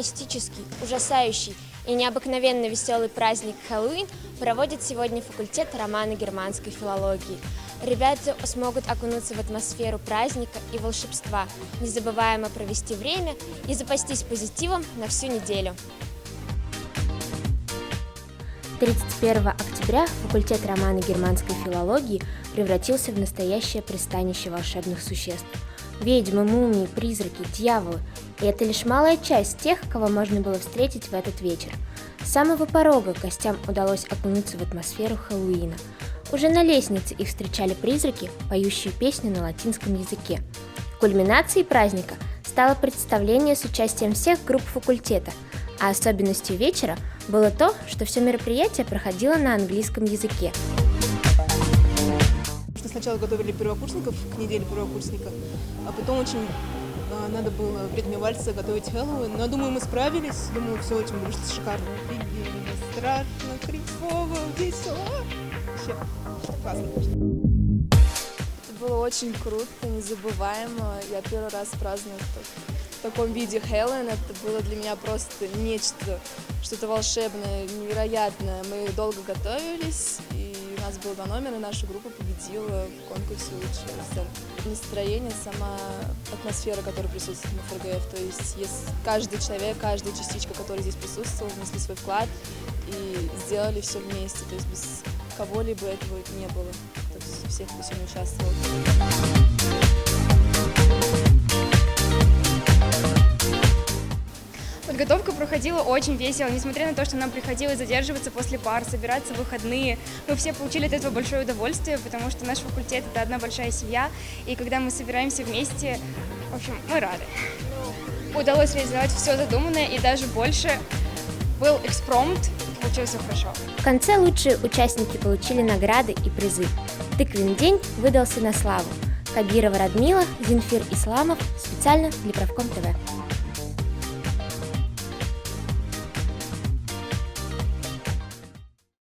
мистический, ужасающий и необыкновенно веселый праздник Хэллоуин проводит сегодня факультет романо-германской филологии. Ребята смогут окунуться в атмосферу праздника и волшебства, незабываемо провести время и запастись позитивом на всю неделю. 31 октября факультет романо-германской филологии превратился в настоящее пристанище волшебных существ. Ведьмы, мумии, призраки, дьяволы. И это лишь малая часть тех, кого можно было встретить в этот вечер. С самого порога гостям удалось окунуться в атмосферу Хэллоуина. Уже на лестнице их встречали призраки, поющие песни на латинском языке. Кульминацией праздника стало представление с участием всех групп факультета, а особенностью вечера было то, что все мероприятие проходило на английском языке. Сначала готовили первокурсников к неделе первокурсника, а потом очень надо было в ритме вальса готовить Хэллоуин. Но я думаю, мы справились. Думаю, все очень будет шикарно. Офигенно, страшно, крипово, весело. Вообще классно. Это было очень круто, незабываемо. Я первый раз праздную в таком виде Хэллоуин. Это было для меня просто нечто, что-то волшебное, невероятное. Мы долго готовились, и у нас было 2 номера, и наша группа победила в конкурсе «Лучшая сцена». Настроение, сама атмосфера, которая присутствует на ФРГФ, то есть каждый человек, каждая частичка, которая здесь присутствовала, внесли свой вклад и сделали все вместе, то есть без кого-либо этого не было, то есть всех, кто сегодня участвовал. Подготовка проходила очень весело, несмотря на то, что нам приходилось задерживаться после пар, собираться в выходные. Мы все получили от этого большое удовольствие, потому что наш факультет – это одна большая семья, и когда мы собираемся вместе, в общем, мы рады. Удалось реализовать все задуманное и даже больше. Был экспромт, получилось хорошо. В конце лучшие участники получили награды и призы. Тыквенный день выдался на славу. Кабирова Радмила, Зинфир Исламов, специально для Правком ТВ.